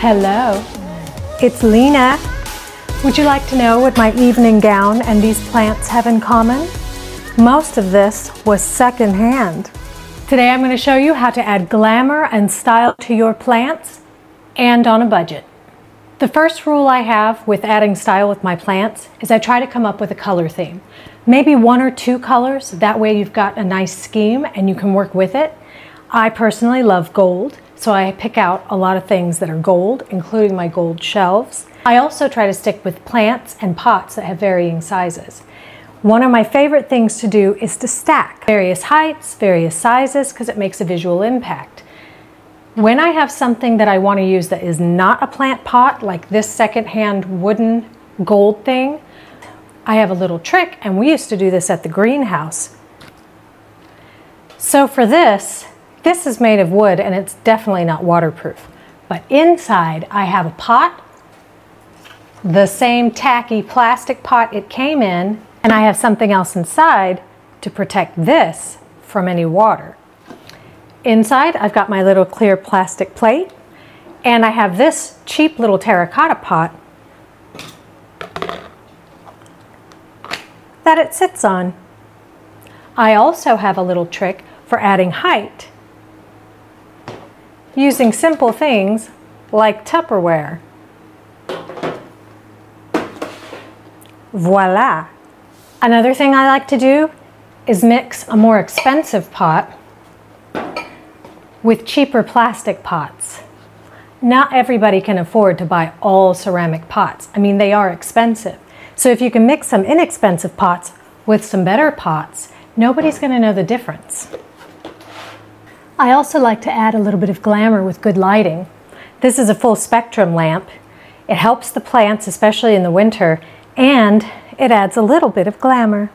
Hello, it's Lena. Would you like to know what my evening gown and these plants have in common? Most of this was secondhand. Today I'm going to show you how to add glamour and style to your plants and on a budget. The first rule I have with adding style with my plants is I try to come up with a color theme. Maybe 1 or 2 colors, that way you've got a nice scheme and you can work with it. I personally love gold, so I pick out a lot of things that are gold, including my gold shelves. I also try to stick with plants and pots that have varying sizes. One of my favorite things to do is to stack various heights, various sizes, because it makes a visual impact. When I have something that I want to use that is not a plant pot, like this secondhand wooden gold thing, I have a little trick, and we used to do this at the greenhouse. So for this is made of wood and it's definitely not waterproof. But inside I have a pot, the same tacky plastic pot it came in, and I have something else inside to protect this from any water. Inside, I've got my little clear plastic plate, and I have this cheap little terracotta pot that it sits on. I also have a little trick for adding height using simple things like Tupperware. Voila! Another thing I like to do is mix a more expensive pot with cheaper plastic pots. Not everybody can afford to buy all ceramic pots. I mean, they are expensive. So if you can mix some inexpensive pots with some better pots, nobody's going to know the difference. I also like to add a little bit of glamour with good lighting. This is a full spectrum lamp. It helps the plants, especially in the winter, and it adds a little bit of glamour.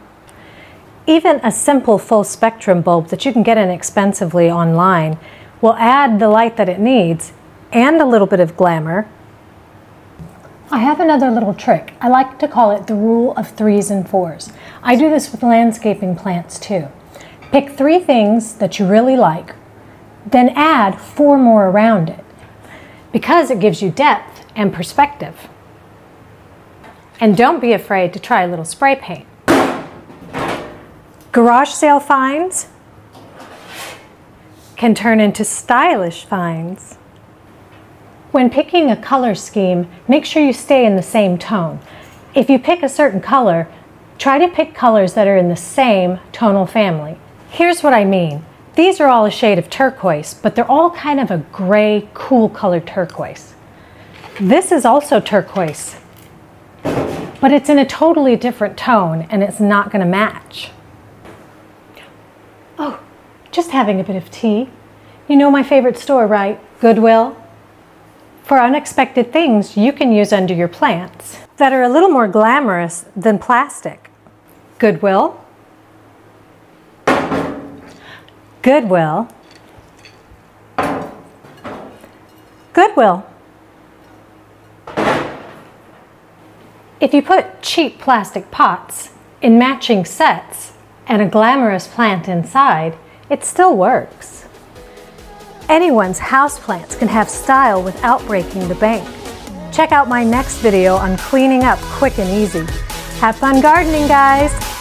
Even a simple full spectrum bulb that you can get inexpensively online will add the light that it needs and a little bit of glamour. I have another little trick. I like to call it the rule of 3s and 4s. I do this with landscaping plants too. Pick 3 things that you really like, then add 4 more around it, because it gives you depth and perspective. And don't be afraid to try a little spray paint. Garage sale finds can turn into stylish finds. When picking a color scheme, make sure you stay in the same tone. If you pick a certain color, try to pick colors that are in the same tonal family. Here's what I mean. These are all a shade of turquoise, but they're all kind of a gray, cool colored turquoise. This is also turquoise, but it's in a totally different tone and it's not going to match. Oh, just having a bit of tea. You know my favorite store, right? Goodwill. For unexpected things you can use under your plants that are a little more glamorous than plastic. Goodwill. Goodwill. Goodwill. If you put cheap plastic pots in matching sets and a glamorous plant inside, it still works. Anyone's houseplants can have style without breaking the bank. Check out my next video on cleaning up quick and easy. Have fun gardening, guys!